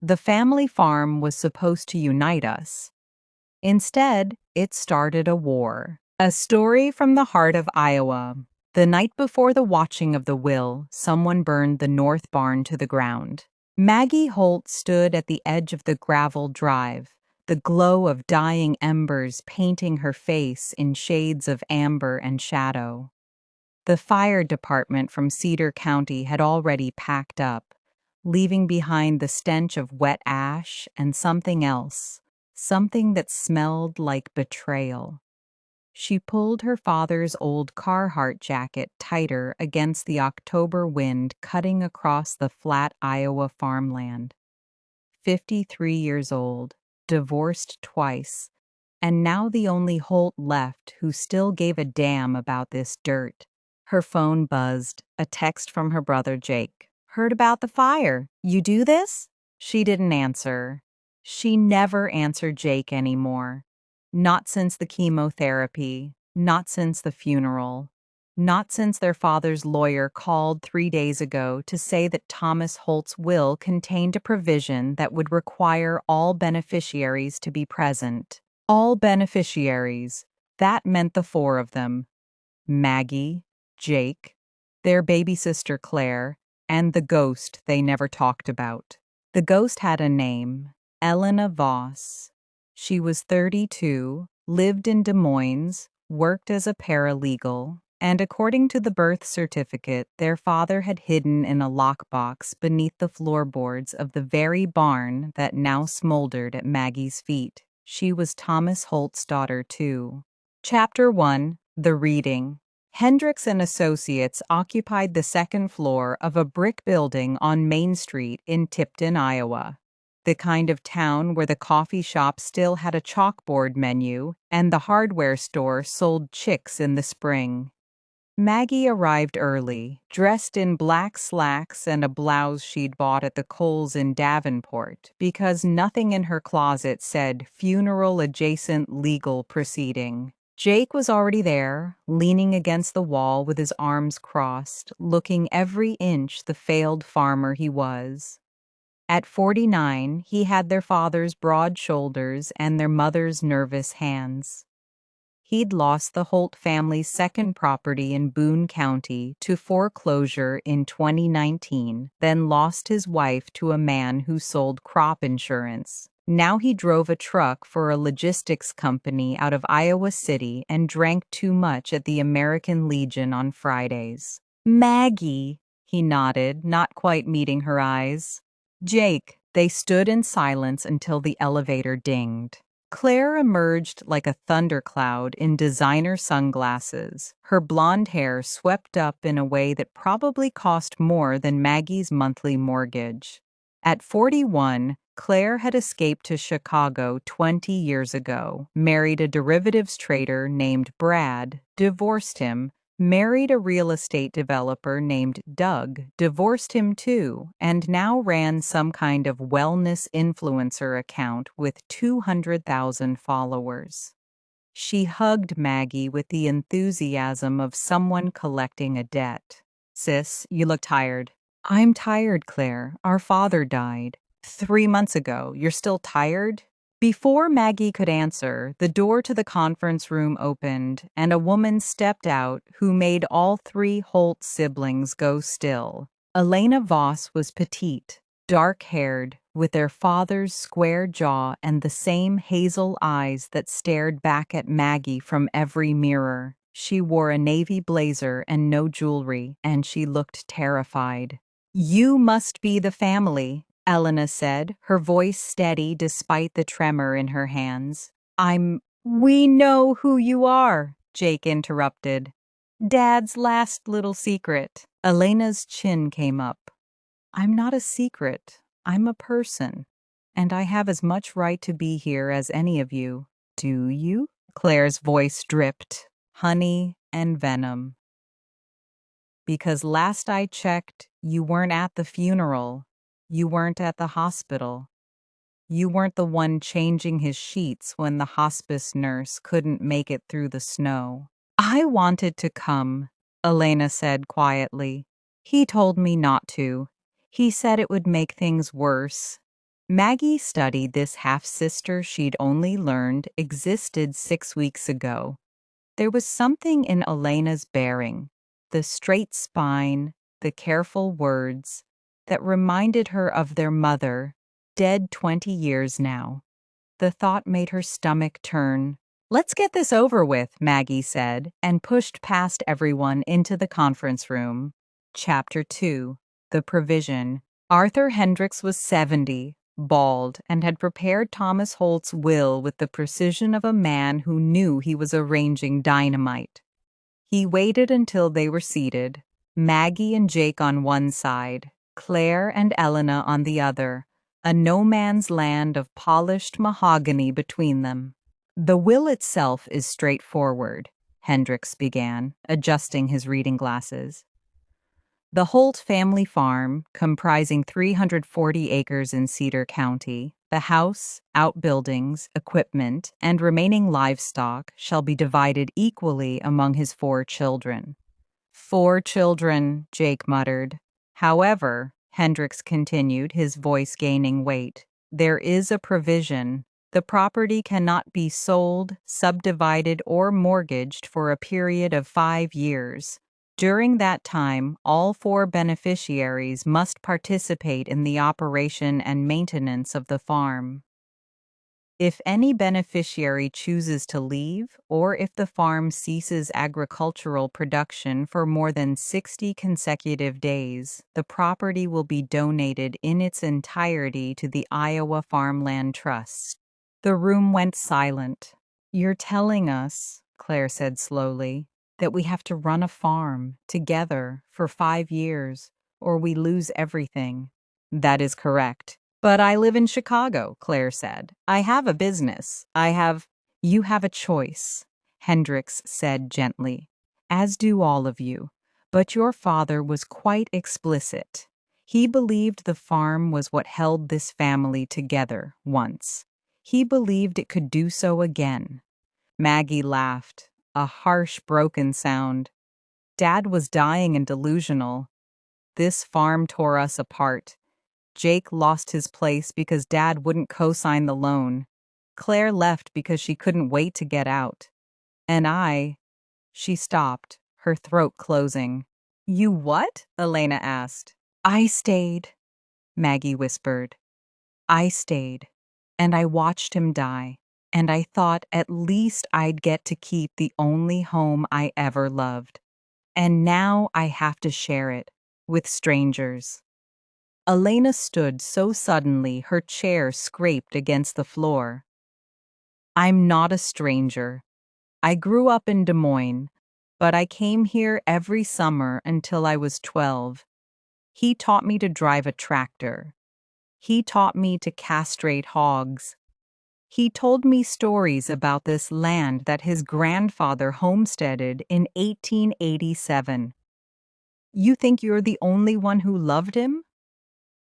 The family farm was supposed to unite us. Instead, it started a war. A story from the heart of Iowa. The night before the watching of the will, someone burned the north barn to the ground. Maggie Holt stood at the edge of the gravel drive, the glow of dying embers painting her face in shades of amber and shadow. The fire department from Cedar County had already packed up, leaving behind the stench of wet ash and something else, something that smelled like betrayal. She pulled her father's old Carhartt jacket tighter against the October wind cutting across the flat Iowa farmland. 53 years old, divorced twice, and now the only Holt left who still gave a damn about this dirt. Her phone buzzed, a text from her brother Jake. "Heard about the fire. You do this?" She didn't answer. She never answered Jake anymore. Not since the chemotherapy, not since the funeral, not since their father's lawyer called 3 days ago to say that Thomas Holt's will contained a provision that would require all beneficiaries to be present. All beneficiaries. That meant the four of them. Maggie, Jake, their baby sister Claire, and the ghost they never talked about. The ghost had a name, Elena Voss. She was 32, lived in Des Moines, worked as a paralegal, and according to the birth certificate, their father had hidden in a lockbox beneath the floorboards of the very barn that now smoldered at Maggie's feet. She was Thomas Holt's daughter, too. Chapter 1, The Reading. Hendricks and Associates occupied the second floor of a brick building on Main Street in Tipton, Iowa. The kind of town where the coffee shop still had a chalkboard menu and the hardware store sold chicks in the spring. Maggie arrived early, dressed in black slacks and a blouse she'd bought at the Kohl's in Davenport, because nothing in her closet said funeral-adjacent legal proceeding. Jake was already there, leaning against the wall with his arms crossed, looking every inch the failed farmer he was. At 49, he had their father's broad shoulders and their mother's nervous hands. He'd lost the Holt family's second property in Boone County to foreclosure in 2019, then lost his wife to a man who sold crop insurance. Now he drove a truck for a logistics company out of Iowa City and drank too much at the American Legion on Fridays. "Maggie," he nodded, not quite meeting her eyes. "Jake." They stood in silence until the elevator dinged. Claire emerged like a thundercloud in designer sunglasses, her blonde hair swept up in a way that probably cost more than Maggie's monthly mortgage. At 41, Claire had escaped to Chicago 20 years ago, married a derivatives trader named Brad, divorced him, married a real estate developer named Doug, divorced him too, and now ran some kind of wellness influencer account with 200,000 followers. She hugged Maggie with the enthusiasm of someone collecting a debt. "Sis, you look tired." "I'm tired, Claire. Our father died 3 months ago. You're still tired?" Before Maggie could answer, the door to the conference room opened, and a woman stepped out who made all 3 Holt siblings go still. Elena Voss was petite, dark-haired, with their father's square jaw and the same hazel eyes that stared back at Maggie from every mirror. She wore a navy blazer and no jewelry, and she looked terrified. "You must be the family," Elena said, her voice steady despite the tremor in her hands. "We know who you are," Jake interrupted. "Dad's last little secret." Elena's chin came up. "I'm not a secret. I'm a person. And I have as much right to be here as any of you." "Do you?" Claire's voice dripped, honey and venom. "Because last I checked, you weren't at the funeral. You weren't at the hospital. You weren't the one changing his sheets when the hospice nurse couldn't make it through the snow." "I wanted to come," Elena said quietly. "He told me not to. He said it would make things worse." Maggie studied this half-sister she'd only learned existed 6 weeks ago. There was something in Elena's bearing, the straight spine, the careful words, that reminded her of their mother, dead 20 years now. The thought made her stomach turn. "Let's get this over with," Maggie said, and pushed past everyone into the conference room. Chapter 2. The Provision. Arthur Hendricks was 70, bald, and had prepared Thomas Holt's will with the precision of a man who knew he was arranging dynamite. He waited until they were seated, Maggie and Jake on one side, Claire and Elena on the other, a no-man's land of polished mahogany between them. "The will itself is straightforward," Hendricks began, adjusting his reading glasses. The Holt family farm, comprising 340 acres in Cedar County, the house, outbuildings, equipment, and remaining livestock shall be divided equally among his 4 children. 4 children, Jake muttered. However, Hendricks continued, his voice gaining weight, there is a provision. The property cannot be sold, subdivided, or mortgaged for a period of 5 years. During that time, all 4 beneficiaries must participate in the operation and maintenance of the farm. If any beneficiary chooses to leave, or if the farm ceases agricultural production for more than 60 consecutive days, the property will be donated in its entirety to the Iowa Farmland Trust. The room went silent. "You're telling us," Claire said slowly, "that we have to run a farm together for 5 years, or we lose everything." "That is correct. But I live in Chicago," Claire said. "I have a business. You have a choice," Hendricks said gently, "as do all of you. But your father was quite explicit. He believed the farm was what held this family together once. He believed it could do so again." Maggie laughed, a harsh, broken sound. "Dad was dying and delusional. This farm tore us apart. Jake lost his place because Dad wouldn't co-sign the loan. Claire left because she couldn't wait to get out. And she stopped, her throat closing. "You what?" Elena asked. "I stayed," Maggie whispered. "I stayed, and I watched him die, and I thought at least I'd get to keep the only home I ever loved. And now I have to share it with strangers." Elena stood so suddenly her chair scraped against the floor. "I'm not a stranger. I grew up in Des Moines, but I came here every summer until I was 12. He taught me to drive a tractor. He taught me to castrate hogs. He told me stories about this land that his grandfather homesteaded in 1887. You think you're the only one who loved him?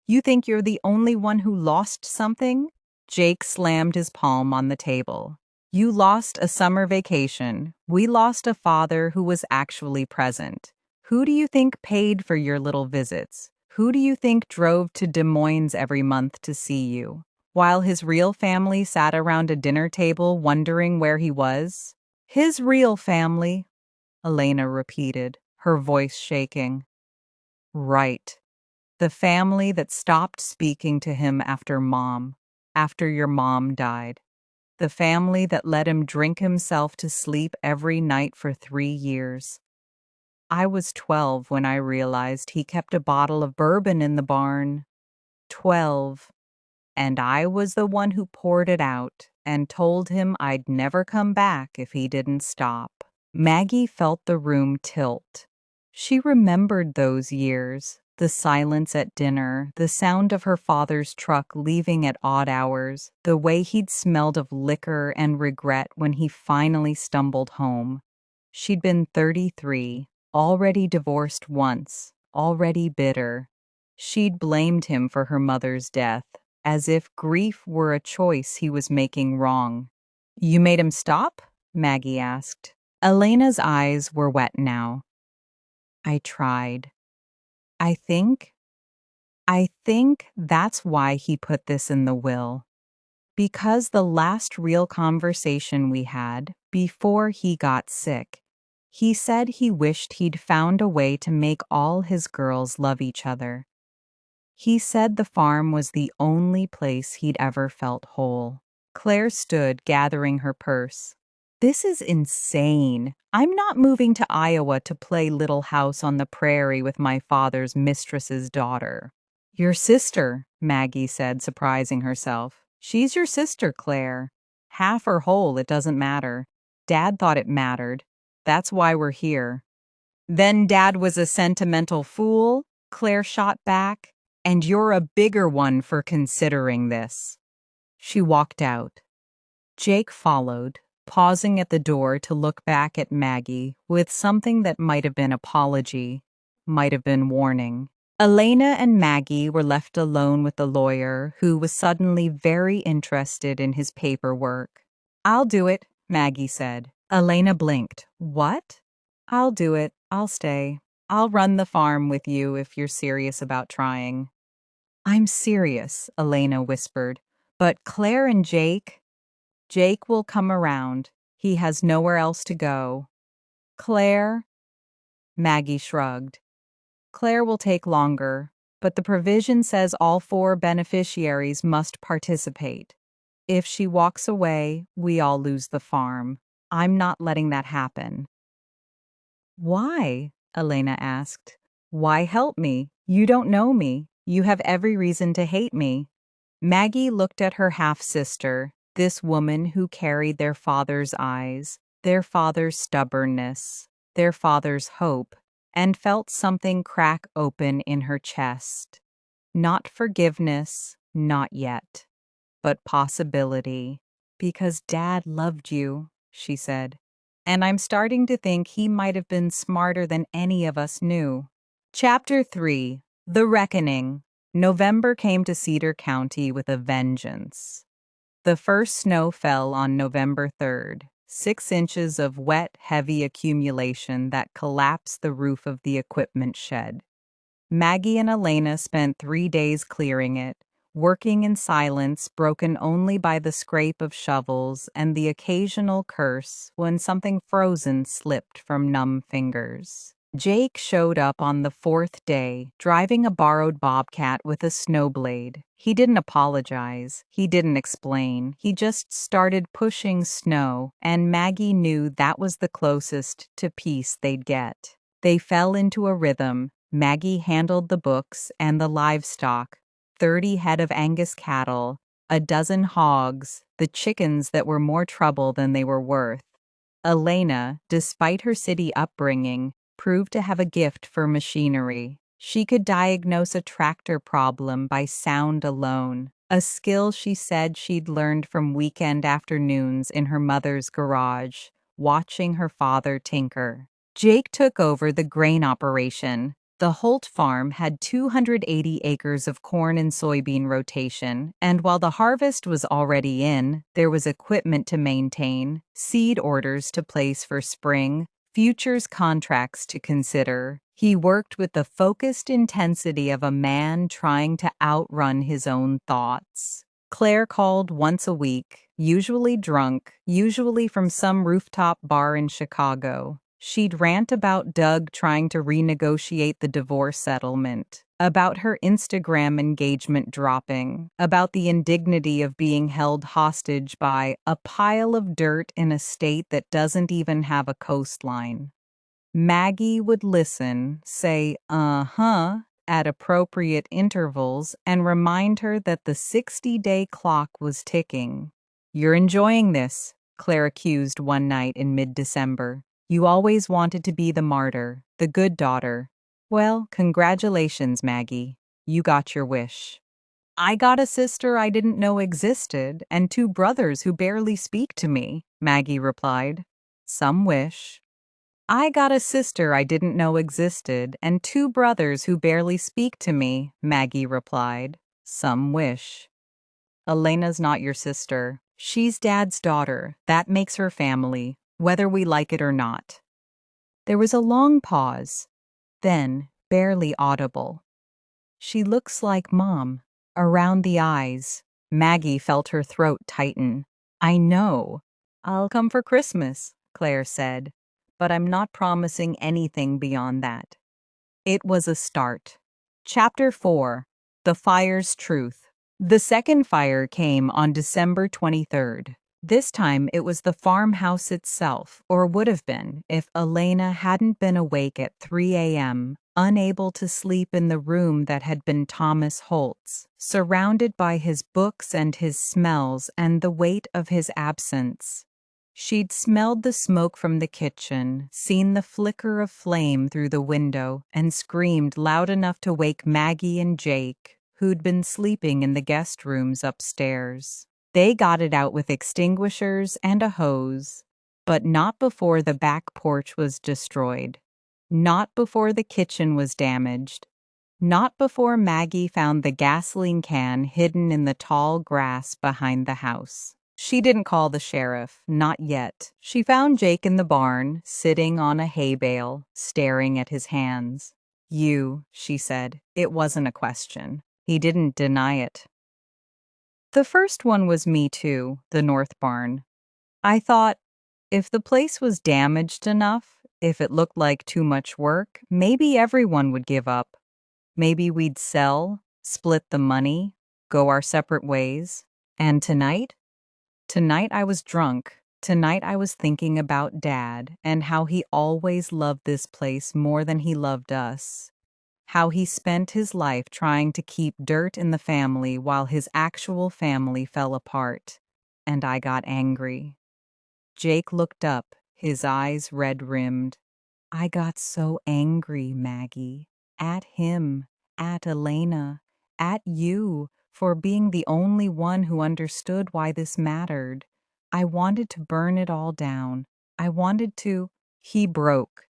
You think you're the only one who lost something?" Jake slammed his palm on the table. "You lost a summer vacation. We lost a father who was actually present. Who do you think paid for your little visits? Who do you think drove to Des Moines every month to see you, while his real family sat around a dinner table wondering where he was?" "His real family," Elena repeated, her voice shaking. "Right. The family that stopped speaking to him after your mom died. The family that let him drink himself to sleep every night for 3 years. I was 12 when I realized he kept a bottle of bourbon in the barn. 12. And I was the one who poured it out and told him I'd never come back if he didn't stop." Maggie felt the room tilt. She remembered those years, the silence at dinner, the sound of her father's truck leaving at odd hours, the way he'd smelled of liquor and regret when he finally stumbled home. She'd been 33, already divorced once, already bitter. She'd blamed him for her mother's death, as if grief were a choice he was making wrong. "You made him stop?" Maggie asked. Elena's eyes were wet now. "I tried. I think I think that's why he put this in the will. Because the last real conversation we had, before he got sick, he said he wished he'd found a way to make all his girls love each other. He said the farm was the only place he'd ever felt whole. Claire stood, gathering her purse. This is insane. I'm not moving to Iowa to play Little House on the Prairie with my father's mistress's daughter. Your sister, Maggie said, surprising herself. She's your sister, Claire. Half or whole, it doesn't matter. Dad thought it mattered. That's why we're here. Then Dad was a sentimental fool, Claire shot back, and you're a bigger one for considering this. She walked out. Jake followed, pausing at the door to look back at Maggie with something that might have been apology, might have been warning. Elena and Maggie were left alone with the lawyer, who was suddenly very interested in his paperwork. I'll do it, Maggie said. Elena blinked. What? I'll do it. I'll stay. I'll run the farm with you if you're serious about trying. I'm serious, Elena whispered. But Claire and Jake? Jake will come around. He has nowhere else to go. Claire? Maggie shrugged. Claire will take longer, but the provision says all 4 beneficiaries must participate. If she walks away, we all lose the farm. I'm not letting that happen. Why? Elena asked. Why help me? You don't know me. You have every reason to hate me. Maggie looked at her half-sister, this woman who carried their father's eyes, their father's stubbornness, their father's hope, and felt something crack open in her chest. Not forgiveness, not yet, but possibility. Because Dad loved you, she said. And I'm starting to think he might have been smarter than any of us knew. Chapter 3. The Reckoning. November came to Cedar County with a vengeance. The first snow fell on November 3rd, 6 inches of wet, heavy accumulation that collapsed the roof of the equipment shed. Maggie and Elena spent 3 days clearing it, working in silence broken only by the scrape of shovels and the occasional curse when something frozen slipped from numb fingers. Jake showed up on the 4th day, driving a borrowed bobcat with a snowblade. He didn't apologize. He didn't explain. He just started pushing snow, and Maggie knew that was the closest to peace they'd get. They fell into a rhythm. Maggie handled the books and the livestock, 30 head of Angus cattle, a dozen hogs, the chickens that were more trouble than they were worth. Elena, despite her city upbringing, proved to have a gift for machinery. She could diagnose a tractor problem by sound alone, a skill she said she'd learned from weekend afternoons in her mother's garage, watching her father tinker. Jake took over the grain operation. The Holt farm had 280 acres of corn and soybean rotation, and while the harvest was already in, there was equipment to maintain, seed orders to place for spring, futures contracts to consider. He worked with the focused intensity of a man trying to outrun his own thoughts. Claire called once a week, usually drunk, usually from some rooftop bar in Chicago. She'd rant about Doug trying to renegotiate the divorce settlement, about her Instagram engagement dropping, about the indignity of being held hostage by a pile of dirt in a state that doesn't even have a coastline. Maggie would listen, say, uh-huh, at appropriate intervals, and remind her that the 60-day clock was ticking. You're enjoying this, Claire accused one night in mid-December. You always wanted to be the martyr, the good daughter. Well, congratulations, Maggie. You got your wish. I got a sister I didn't know existed and 2 brothers who barely speak to me, Maggie replied. Some wish. I got a sister I didn't know existed and 2 brothers who barely speak to me, Maggie replied. Some wish. Elena's not your sister. She's Dad's daughter. That makes her family, whether we like it or not. There was a long pause, then, barely audible. She looks like Mom. Around the eyes. Maggie felt her throat tighten. I know. I'll come for Christmas, Claire said, but I'm not promising anything beyond that. It was a start. Chapter 4. The Fire's Truth. The second fire came on December 23rd. This time it was the farmhouse itself, or would have been if Elena hadn't been awake at 3 a.m., unable to sleep in the room that had been Thomas Holt's, surrounded by his books and his smells and the weight of his absence. She'd smelled the smoke from the kitchen, seen the flicker of flame through the window, and screamed loud enough to wake Maggie and Jake, who'd been sleeping in the guest rooms upstairs. They got it out with extinguishers and a hose, but not before the back porch was destroyed, not before the kitchen was damaged, not before Maggie found the gasoline can hidden in the tall grass behind the house. She didn't call the sheriff, not yet. She found Jake in the barn, sitting on a hay bale, staring at his hands. You, she said. It wasn't a question. He didn't deny it. The first one was me too, the north barn. I thought, if the place was damaged enough, if it looked like too much work, maybe everyone would give up. Maybe we'd sell, split the money, go our separate ways. And tonight? Tonight I was drunk. Tonight I was thinking about Dad and how he always loved this place more than he loved us. How he spent his life trying to keep dirt in the family while his actual family fell apart. And I got angry. Jake looked up, his eyes red-rimmed. I got so angry, Maggie. At him, at Elena, at you, for being the only one who understood why this mattered. I wanted to burn it all down. I wanted to... He broke.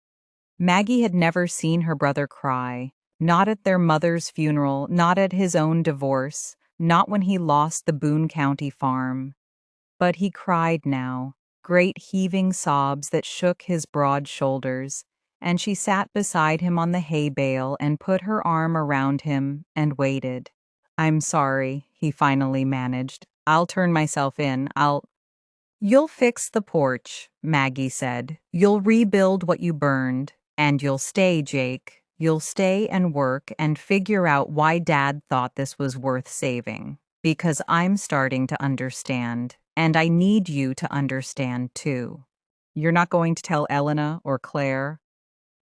Maggie had never seen her brother cry. Not at their mother's funeral, not at his own divorce, not when he lost the Boone County farm. But he cried now, great heaving sobs that shook his broad shoulders, and she sat beside him on the hay bale and put her arm around him and waited. I'm sorry, he finally managed. I'll turn myself in. You'll fix the porch, Maggie said. You'll rebuild what you burned, and you'll stay, Jake. You'll stay and work and figure out why Dad thought this was worth saving. Because I'm starting to understand, and I need you to understand too. You're not going to tell Elena or Claire?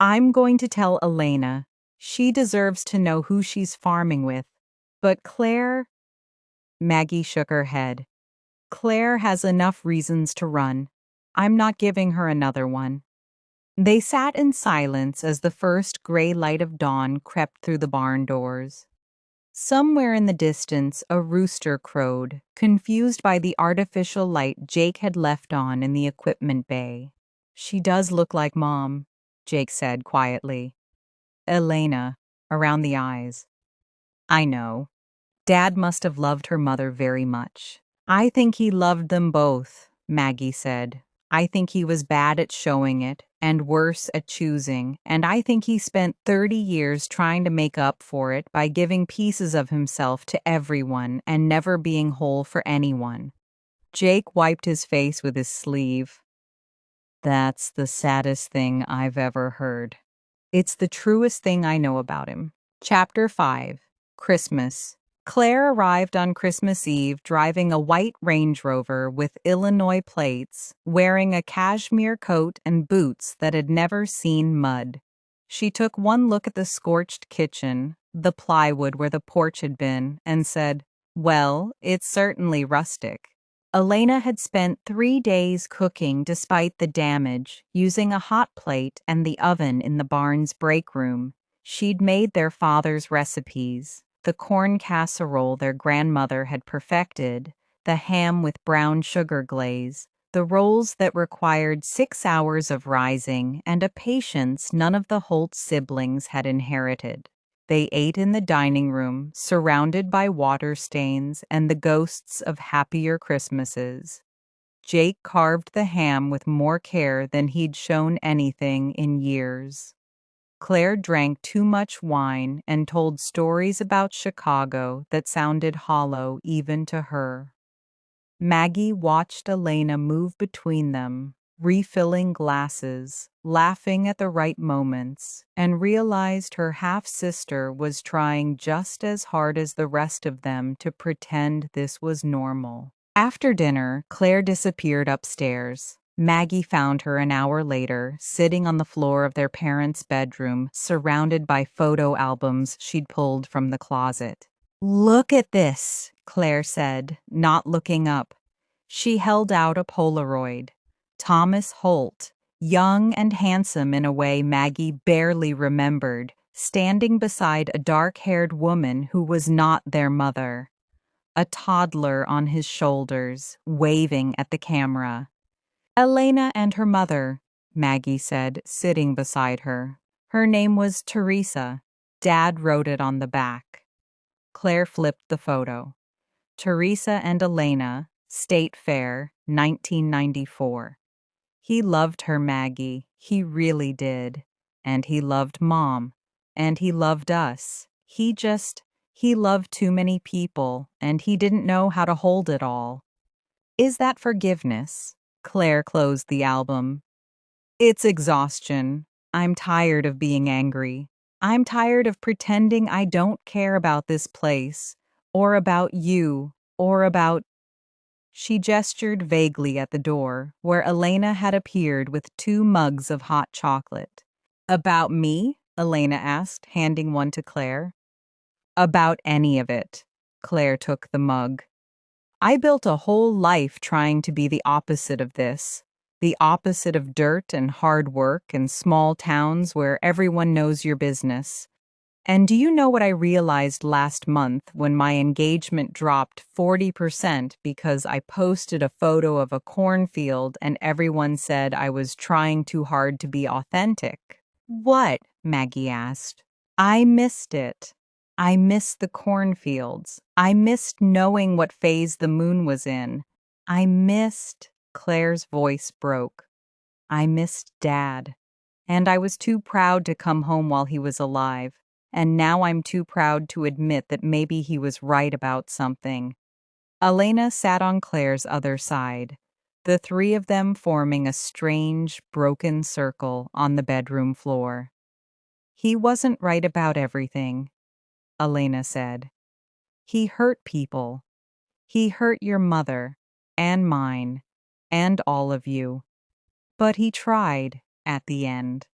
I'm going to tell Elena. She deserves to know who she's farming with. But Claire... Maggie shook her head. Claire has enough reasons to run. I'm not giving her another one. They sat in silence as the first gray light of dawn crept through the barn doors. Somewhere in the distance, a rooster crowed, confused by the artificial light Jake had left on in the equipment bay. She does look like Mom, Jake said quietly. Elena, around the eyes. I know. Dad must have loved her mother very much. I think he loved them both, Maggie said. I think he was bad at showing it, and worse at choosing, and I think he spent 30 years trying to make up for it by giving pieces of himself to everyone and never being whole for anyone. Jake wiped his face with his sleeve. That's the saddest thing I've ever heard. It's the truest thing I know about him. Chapter 5. Christmas. Claire arrived on Christmas Eve driving a white Range Rover with Illinois plates, wearing a cashmere coat and boots that had never seen mud. She took one look at the scorched kitchen, the plywood where the porch had been, and said, "Well, it's certainly rustic." Elena had spent 3 days cooking despite the damage, using a hot plate and the oven in the barn's break room. She'd made their father's recipes. The corn casserole their grandmother had perfected, the ham with brown sugar glaze, the rolls that required 6 hours of rising and a patience none of the Holt siblings had inherited. They ate in the dining room, surrounded by water stains and the ghosts of happier Christmases. Jake carved the ham with more care than he'd shown anything in years. Claire drank too much wine and told stories about Chicago that sounded hollow even to her. Maggie watched Elena move between them, refilling glasses, laughing at the right moments, and realized her half-sister was trying just as hard as the rest of them to pretend this was normal. After dinner, Claire disappeared upstairs. Maggie found her an hour later, sitting on the floor of their parents' bedroom, surrounded by photo albums she'd pulled from the closet. "Look at this," Claire said, not looking up. She held out a Polaroid. Thomas Holt, young and handsome in a way Maggie barely remembered, standing beside a dark-haired woman who was not their mother. A toddler on his shoulders, waving at the camera. "Elena and her mother," Maggie said, sitting beside her. "Her name was Teresa. Dad wrote it on the back." Claire flipped the photo. Teresa and Elena, State Fair, 1994. He loved her, Maggie. He really did. And he loved Mom. And he loved us. He loved too many people, and he didn't know how to hold it all. Is that forgiveness? Claire closed the album. It's exhaustion. I'm tired of being angry. I'm tired of pretending I don't care about this place, or about you, or about... She gestured vaguely at the door, where Elena had appeared with 2 mugs of hot chocolate. "About me?" Elena asked, handing one to Claire. "About any of it." Claire took the mug. "I built a whole life trying to be the opposite of this. The opposite of dirt and hard work and small towns where everyone knows your business. And do you know what I realized last month when my engagement dropped 40% because I posted a photo of a cornfield and everyone said I was trying too hard to be authentic?" "What?" Maggie asked. "I missed it. I missed the cornfields. I missed knowing what phase the moon was in. I missed..." Claire's voice broke. "I missed Dad. And I was too proud to come home while he was alive. And now I'm too proud to admit that maybe he was right about something." Elena sat on Claire's other side, the 3 of them forming a strange, broken circle on the bedroom floor. "He wasn't right about everything," Elena said. "He hurt people. He hurt your mother, and mine, and all of you. But he tried, at the end.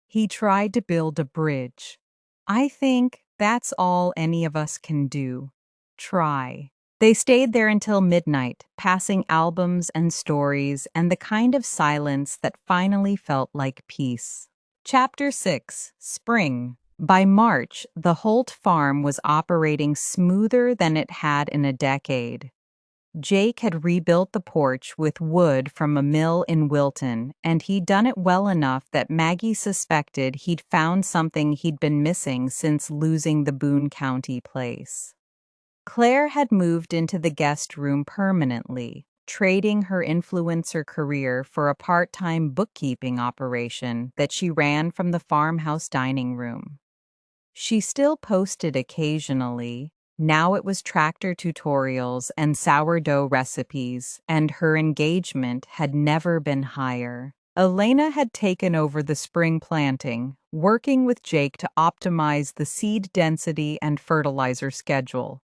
He tried to build a bridge. I think that's all any of us can do. Try." They stayed there until midnight, passing albums and stories and the kind of silence that finally felt like peace. Chapter 6, Spring. By March, the Holt farm was operating smoother than it had in a decade. Jake had rebuilt the porch with wood from a mill in Wilton, and he'd done it well enough that Maggie suspected he'd found something he'd been missing since losing the Boone County place. Claire had moved into the guest room permanently, trading her influencer career for a part-time bookkeeping operation that she ran from the farmhouse dining room. She still posted occasionally. Now it was tractor tutorials and sourdough recipes, and her engagement had never been higher. Elena had taken over the spring planting, working with Jake to optimize the seed density and fertilizer schedule.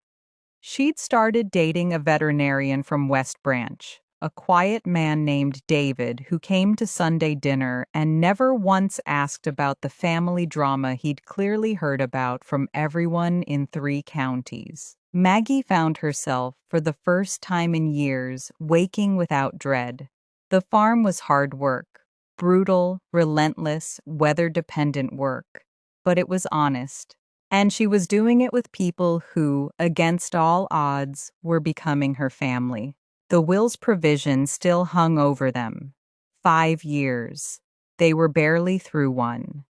She'd started dating a veterinarian from West Branch, a quiet man named David who came to Sunday dinner and never once asked about the family drama he'd clearly heard about from everyone in 3 counties. Maggie found herself, for the first time in years, waking without dread. The farm was hard work, brutal, relentless, weather-dependent work, but it was honest. And she was doing it with people who, against all odds, were becoming her family. The will's provision still hung over them. 5 years. They were barely through one.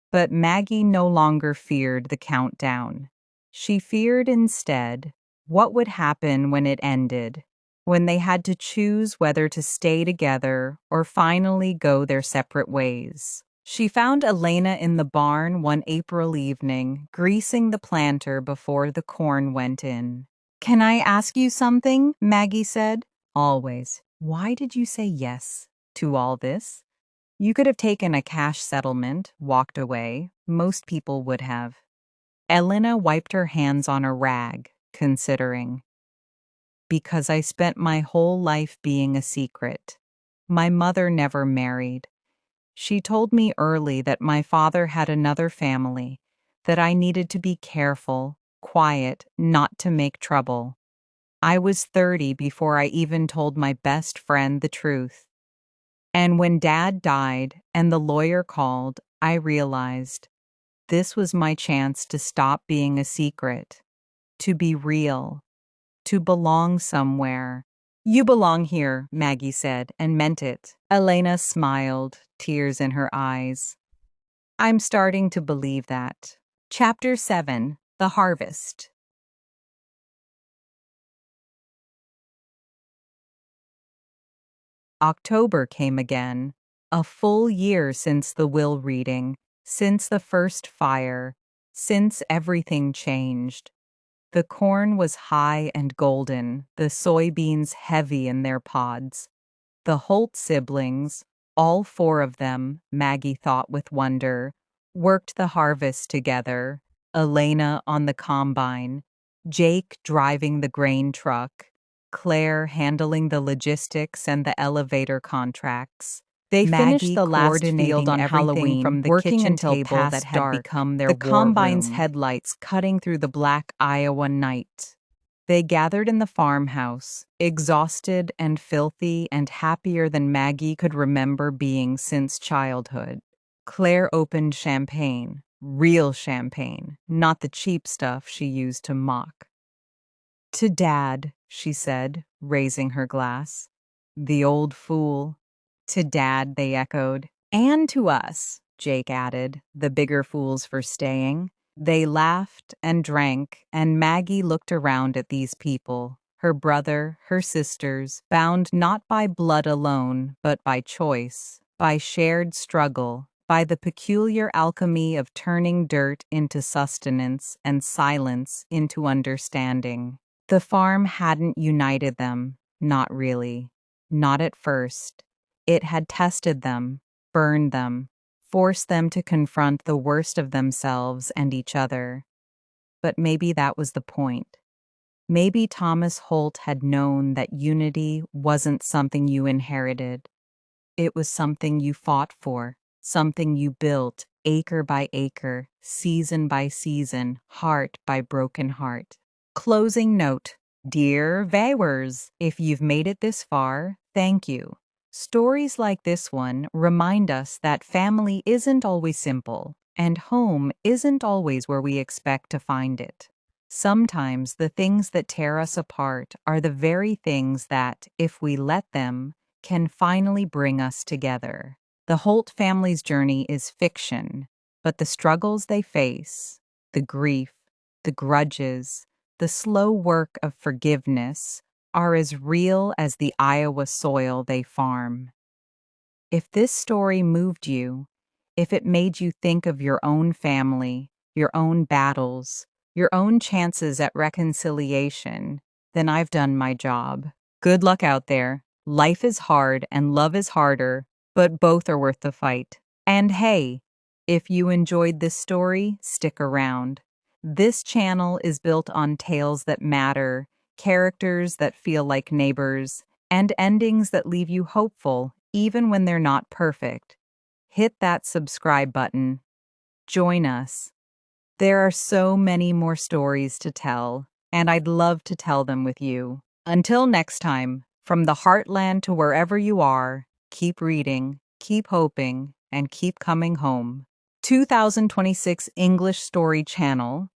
But Maggie no longer feared the countdown. She feared instead what would happen when it ended, when they had to choose whether to stay together or finally go their separate ways. She found Elena in the barn one April evening, greasing the planter before the corn went in. "Can I ask you something?" Maggie said. "Always. Why did you say yes to all this? You could have taken a cash settlement, walked away. Most people would have." Elena wiped her hands on a rag, considering. "Because I spent my whole life being a secret. My mother never married. She told me early that my father had another family, that I needed to be careful, quiet, not to make trouble. I was 30 before I even told my best friend the truth. And when Dad died and the lawyer called, I realized this was my chance to stop being a secret, to be real, to belong somewhere." "You belong here," Maggie said, and meant it. Elena smiled, tears in her eyes. "I'm starting to believe that." Chapter 7: The Harvest. October came again, a full year since the will reading, since the first fire, since everything changed. The corn was high and golden, the soybeans heavy in their pods. The Holt siblings, all four of them, Maggie thought with wonder, worked the harvest together. Elena on the combine, Jake driving the grain truck, Claire handling the logistics and the elevator contracts. They finished the last field on Halloween, from the working kitchen until table that had become their war room. The combine's headlights cutting through the black Iowa night. They gathered in the farmhouse, exhausted and filthy and happier than Maggie could remember being since childhood. Claire opened champagne, real champagne, not the cheap stuff she used to mock. "To Dad," she said, raising her glass. "The old fool." "To Dad," they echoed. "And to us," Jake added, the bigger fools for staying. They laughed and drank, and Maggie looked around at these people, her brother, her sisters, bound not by blood alone, but by choice, by shared struggle, by the peculiar alchemy of turning dirt into sustenance and silence into understanding. The farm hadn't united them, not really, not at first. It had tested them, burned them, forced them to confront the worst of themselves and each other. But maybe that was the point. Maybe Thomas Holt had known that unity wasn't something you inherited. It was something you fought for, something you built acre by acre, season by season, heart by broken heart. Closing note. Dear viewers, if you've made it this far, thank you. Stories like this one remind us that family isn't always simple, and home isn't always where we expect to find it. Sometimes the things that tear us apart are the very things that, if we let them, can finally bring us together. The Holt family's journey is fiction, but the struggles they face, the grief, the grudges, the slow work of forgiveness are as real as the Iowa soil they farm. If this story moved you, if it made you think of your own family, your own battles, your own chances at reconciliation, then I've done my job. Good luck out there. Life is hard and love is harder, but both are worth the fight. And hey, if you enjoyed this story, stick around. This channel is built on tales that matter, characters that feel like neighbors, and endings that leave you hopeful, even when they're not perfect. Hit that subscribe button. Join us. There are so many more stories to tell, and I'd love to tell them with you. Until next time, from the heartland to wherever you are, keep reading, keep hoping, and keep coming home. 2026 English Story Channel,